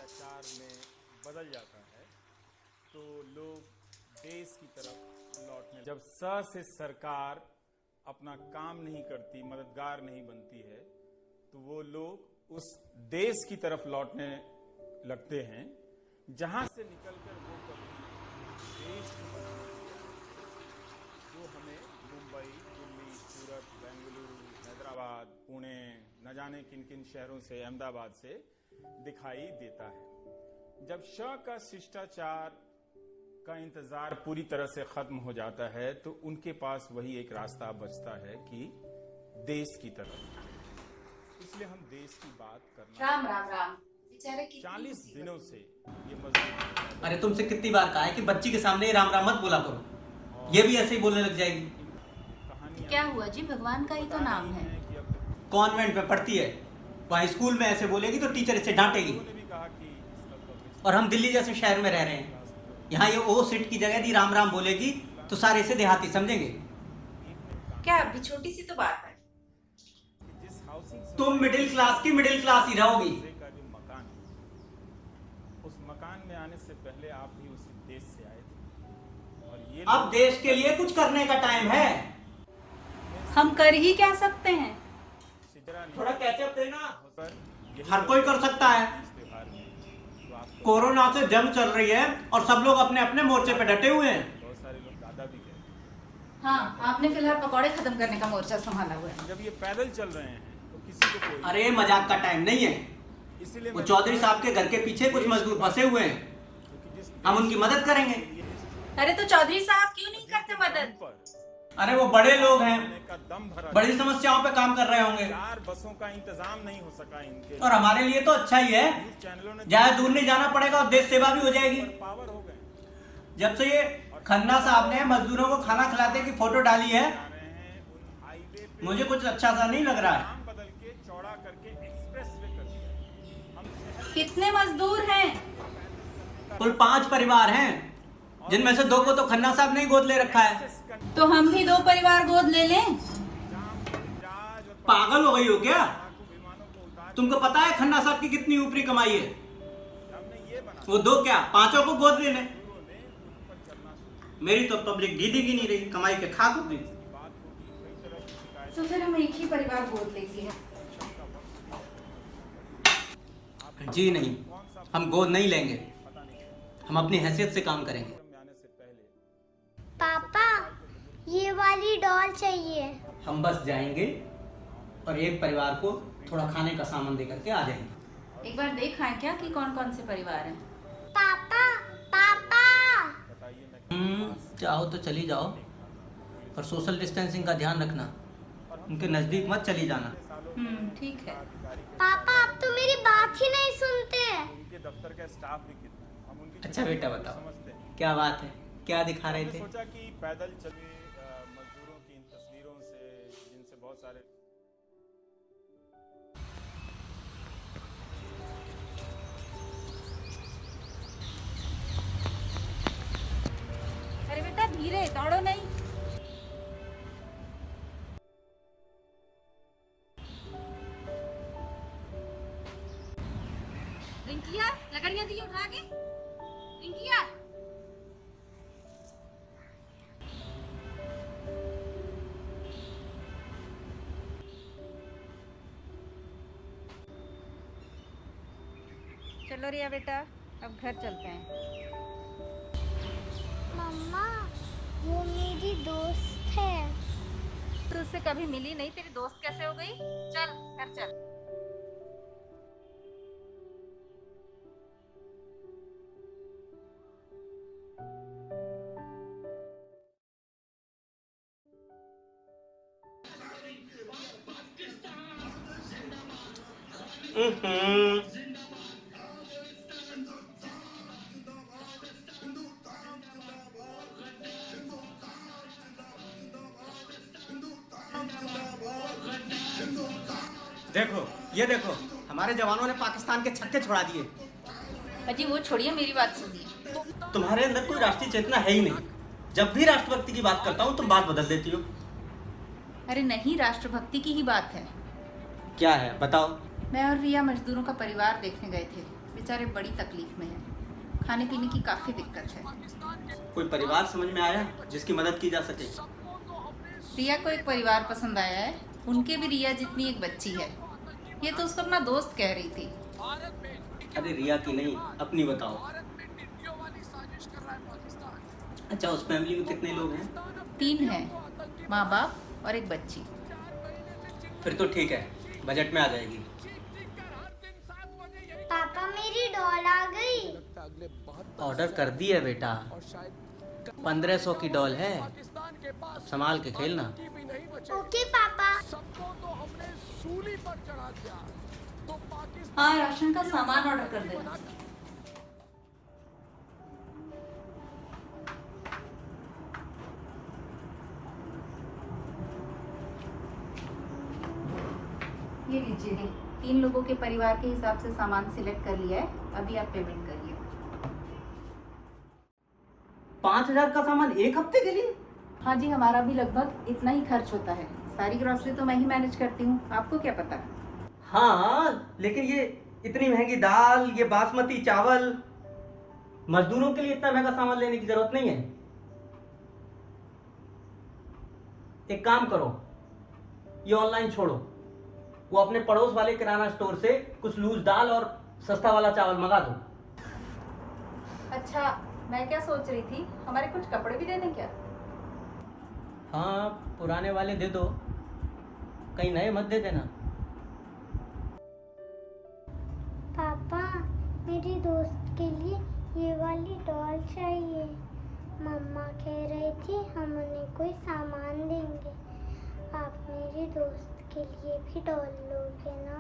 शिष्टाचार में बदल जाता है तो लोग देश की तरफ लौटने, जब से सरकार अपना काम नहीं करती, मददगार नहीं बनती है, तो वो लोग उस देश की तरफ लौटने लगते हैं जहां से निकलकर वो कभी देश की जो हमें मुंबई, दिल्ली, सूरत, बेंगलुरु, हैदराबाद, पुणे, न जाने किन किन शहरों से, अहमदाबाद से दिखाई देता है। जब का शिष्टाचार का इंतजार पूरी तरह से खत्म हो जाता है तो उनके पास वही एक रास्ता बचता है कि देश की तरफ। इसलिए हम देश की बात करना। राम राम राम। बेचारे 40 दिनों से ये मजदूर। अरे तुमसे कितनी बार कहा है कि बच्ची के सामने राम राम मत बोला करो, ये भी ऐसे ही बोलने लग जाएगी। क्या हुआ जी, भगवान का ही तो नाम है। कॉन्वेंट में पढ़ती है, वहाँ स्कूल में ऐसे बोलेगी तो टीचर इसे डांटेगी। और हम दिल्ली जैसे शहर में रह रहे हैं, यहाँ ये ओ सिट की जगह दी राम राम बोलेगी तो सारे इसे देहाती समझेंगे। क्या अभी छोटी सी तो बात है। तुम मिडिल क्लास की मिडिल क्लास ही रहोगी। उस मकान में आने से पहले आप भी उसी देश से आए थे और ये अब देश के लिए कुछ करने का टाइम है। हम कर ही क्या सकते हैं। थोड़ा कैचअप देना, हर कोई कर सकता है। कोरोना से जंग चल रही है और सब लोग अपने अपने मोर्चे पे डटे हुए हैं। बहुत सारे लोग दादा भी कहते हैं। हाँ, आपने फिलहाल पकौड़े खत्म करने का मोर्चा संभाला हुआ है। जब ये पैदल चल रहे हैं तो किसी को कोई अरे मजाक का टाइम नहीं है। इसीलिए वो चौधरी साहब के घर के पीछे कुछ मजदूर फंसे हुए हैं, हम उनकी मदद करेंगे। अरे तो चौधरी साहब क्यों नहीं करते मदद। अरे वो बड़े लोग हैं, का दम भरा, बड़ी समस्याओं पे काम कर रहे होंगे। 4 बसों का इंतजाम नहीं हो सका इनके, और हमारे लिए तो अच्छा ही है, चैनलों ने ज्यादा दूर नहीं जाना पड़ेगा और देश सेवा भी हो जाएगी। पावर हो गए। जब से ये खन्ना साहब ने मजदूरों को खाना खिलाते की फोटो डाली है, उन हाईवे पे मुझे कुछ अच्छा सा नहीं लग रहा है। नाम बदल के चौड़ा करके एक्सप्रेसवे कर दिया। हम कितने मजदूर हैं। कुल 5 परिवार हैं, जिनमें से 2 को तो खन्ना साहब ने ही गोद ले रखा है। तो हम भी 2 परिवार गोद ले लें। पागल हो गई हो क्या? तुमको पता है खन्ना साहब की कितनी ऊपरी कमाई है? वो 2 क्या 5 को गोद ले लें। मेरी तो पब्लिक दीदी की नहीं रही, कमाई के खाक होगी। तो फिर हम एक ही परिवार गोद लेते हैं। जी नहीं, हम गोद नहीं लेंगे, हम अपनी हैसियत से काम करेंगे। पापा ये वाली डॉल चाहिए। हम बस जाएंगे और एक परिवार को थोड़ा खाने का सामान दे करके आ जाएंगे। एक बार देखा है क्या कि कौन कौन से परिवार हैं। पापा पापा चाहो तो चली जाओ, पर सोशल डिस्टेंसिंग का ध्यान रखना, उनके नजदीक मत चली जाना। ठीक है। पापा अब तो मेरी बात ही नहीं सुनते। उनके दफ्तर का स्टाफ भी कितना, हम उनकी अच्छा बेटा बताओ, समझते हैं। क्या बात है, क्या दिखा रहे थे? सोचा कि पैदल चले मजदूरों की इन तस्वीरों से, जिनसे बहुत सारे अरे बेटा धीरे दौड़ो नहीं। रिंकिया लकड़ियां दी उठा के। रिंकिया चलो रिया बेटा, अब घर चलते हैं। मम्मा वो मेरी दोस्त है। तो उससे कभी मिली नहीं, तेरी दोस्त कैसे हो गई। चल घर चल। देखो ये देखो, हमारे जवानों ने पाकिस्तान के छक्के छुड़ा दिए। अजी वो छोड़िए, मेरी बात सुनिए। तुम्हारे अंदर कोई राष्ट्रीय चेतना है ही नहीं। जब भी राष्ट्रभक्ति की बात करता हूँ तुम बात बदल देती हो। अरे नहीं, राष्ट्रभक्ति की ही बात है। क्या है बताओ। मैं और रिया मजदूरों का परिवार देखने गए थे। बेचारे बड़ी तकलीफ में हैं। खाने पीने की काफ़ी दिक्कत है। कोई परिवार समझ में आया जिसकी मदद की जा सके? रिया को एक परिवार पसंद आया है। उनके भी रिया जितनी एक बच्ची है। ये तो उसको अपना दोस्त कह रही थी। अरे रिया की नहीं, अपनी बताओ। अच्छा, उस फैमिली में कितने लोग हैं? 3 हैं, माँ बाप और एक बच्ची। फिर तो ठीक है, बजट में आ जाएगी। पापा मेरी डॉल आ गई। ऑर्डर कर दी है बेटा, 1500 की डॉल है, अब संभाल के खेलना। ओके पापा। हाँ, राशन का सामान ऑर्डर कर देना। ये लीजिए, 3 लोगों के परिवार के हिसाब से सामान सिलेक्ट कर लिया है। अभी आप पेमेंट करिए। 5000 का सामान एक हफ्ते के लिए? हाँ जी, हमारा भी लगभग इतना ही खर्च होता है। सारी ग्रोसरी तो मैं ही मैनेज करती हूँ, आपको क्या पता। हाँ, लेकिन ये इतनी महंगी दाल, ये बासमती चावल, मजदूरों के लिए इतना महंगा सामान लेने की जरूरत नहीं है। एक काम करो, ये ऑनलाइन छोड़ो, वो अपने पड़ोस वाले किराना स्टोर से कुछ लूज दाल और सस्ता वाला चावल मंगा दो। अच्छा, मैं क्या सोच रही थी, हमारे कुछ कपड़े भी दे दें क्या? हाँ, पुराने वाले दे दो, कहीं नए मत दे देना। पापा मेरी दोस्त के लिए ये वाली डॉल चाहिए। मम्मा कह रही थी हम उन्हें कोई सामान देंगे। आप मेरी दोस्त के लिए भी डॉल लोगे ना?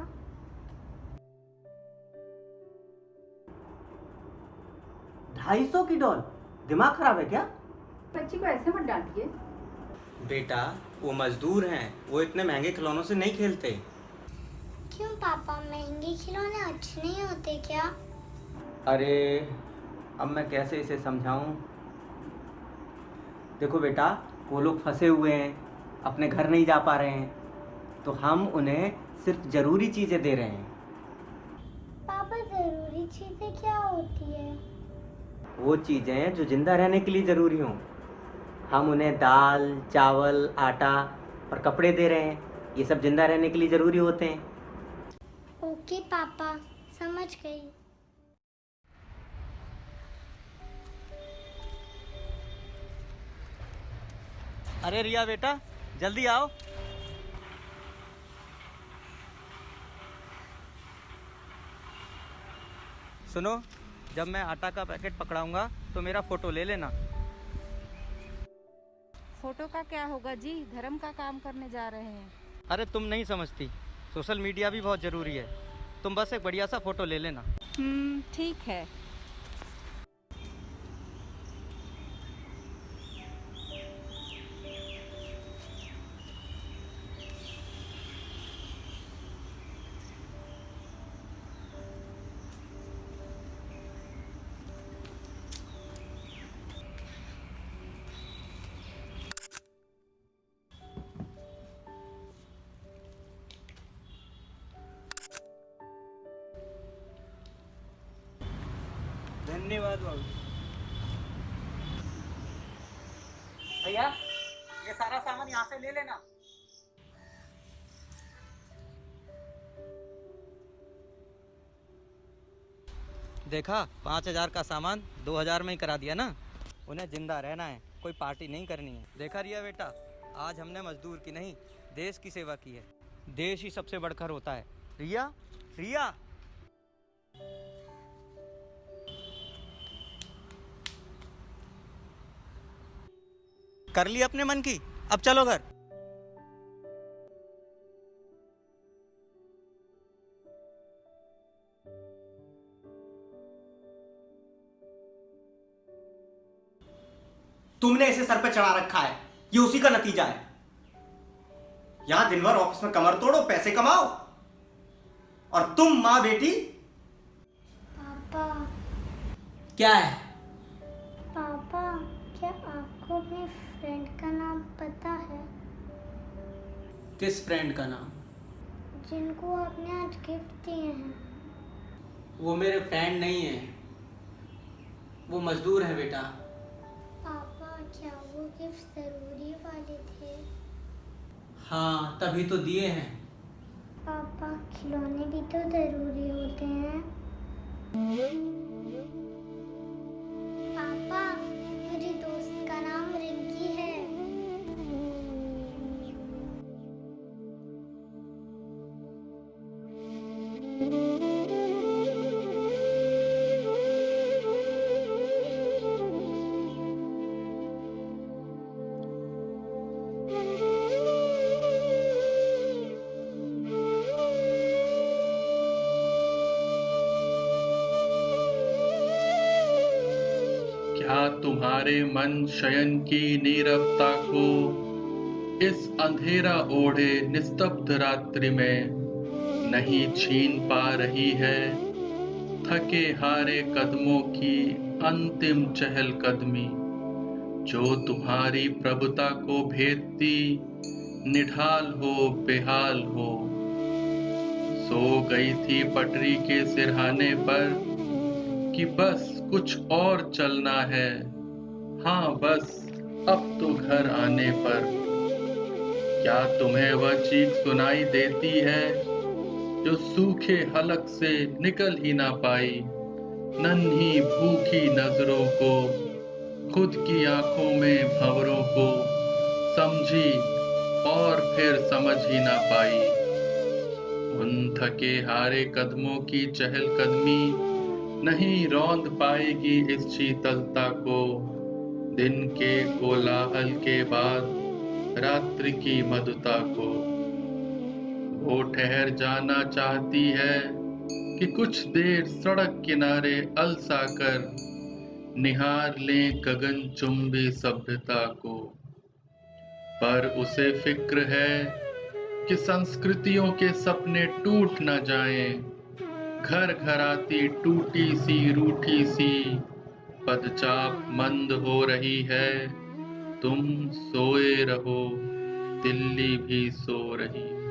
250 की डॉल? दिमाग खराब है क्या? बच्ची को ऐसे मत डांटिए। बेटा, वो मजदूर हैं, वो इतने महंगे खिलौनों से नहीं खेलते। क्यों पापा, महंगे खिलौने अच्छे नहीं होते क्या? अरे अब मैं कैसे इसे समझाऊं? देखो बेटा, वो लोग फंसे हुए हैं, अपने घर नहीं जा पा रहे हैं, तो हम उन्हें सिर्फ ज़रूरी चीज़ें दे रहे हैं। पापा ज़रूरी चीज़ें क्या होती है? वो चीज़ें जो जिंदा रहने के लिए ज़रूरी हों। हम उन्हें दाल, चावल, आटा और कपड़े दे रहे हैं, ये सब जिंदा रहने के लिए ज़रूरी होते हैं। ओके पापा, समझ गई। अरे रिया बेटा, जल्दी आओ। सुनो, जब मैं आटा का पैकेट पकड़ाऊंगा तो मेरा फोटो ले लेना। फोटो का क्या होगा जी, धर्म का काम करने जा रहे हैं। अरे तुम नहीं समझती, सोशल मीडिया भी बहुत ज़रूरी है। तुम बस एक बढ़िया सा फोटो ले लेना। ठीक है। धन्यवाद बाबू। भैया, ये सारा सामान यहाँ से ले लेना। देखा, 5000 का सामान 2000 में ही करा दिया ना। उन्हें जिंदा रहना है, कोई पार्टी नहीं करनी है। देखा रिया बेटा, आज हमने मजदूर की नहीं, देश की सेवा की है। देश ही सबसे बढ़कर होता है। रिया, रिया। कर ली अपने मन की, अब चलो घर। तुमने इसे सर पे चढ़ा रखा है, ये उसी का नतीजा है। यहां दिन भर ऑफिस में कमर तोड़ो, पैसे कमाओ, और तुम माँ बेटी। पापा। क्या है? पापा, क्या आपको अपने फ्रेंड का नाम पता है? किस फ्रेंड का नाम? जिनको आपने आज गिफ्ट दिए हैं। वो मेरे फ्रेंड नहीं है, वो मजदूर है बेटा। पापा क्या वो गिफ्ट जरूरी वाले थे? हाँ, तभी तो दिए हैं। पापा खिलौने भी तो जरूरी होते हैं। पापा मेरी दोस्त का नाम रिंकी है। क्या तुम्हारे मन शयन की नीरवता को इस अंधेरा ओढ़े निस्तब्ध रात्रि में नहीं छीन पा रही है? थके हारे कदमों की अंतिम चहलकदमी जो तुम्हारी प्रभुता को भेदती निढाल हो बेहाल हो। सो गई थी पटरी के सिरहाने पर कि बस कुछ और चलना है, हाँ बस अब तो घर आने पर। क्या तुम्हें वह चीख सुनाई देती है जो सूखे हलक से निकल ही ना पाई? नन्ही भूखी नजरों को, खुद की आंखों में भंवरों को समझी और फिर समझ ही ना पाई। उन थके हारे कदमों की चहलकदमी नहीं रौंद पाएगी इस शीतलता को, दिन के कोलाहल के बाद रात्रि की मधुता को। वो ठहर जाना चाहती है कि कुछ देर सड़क किनारे अलसा कर निहार लें गगन चुंबी सभ्यता को। पर उसे फिक्र है कि संस्कृतियों के सपने टूट न जाएं। घर घर आती टूटी सी रूठी सी पदचाप मंद हो रही है। तुम सोए रहो, दिल्ली भी सो रही है।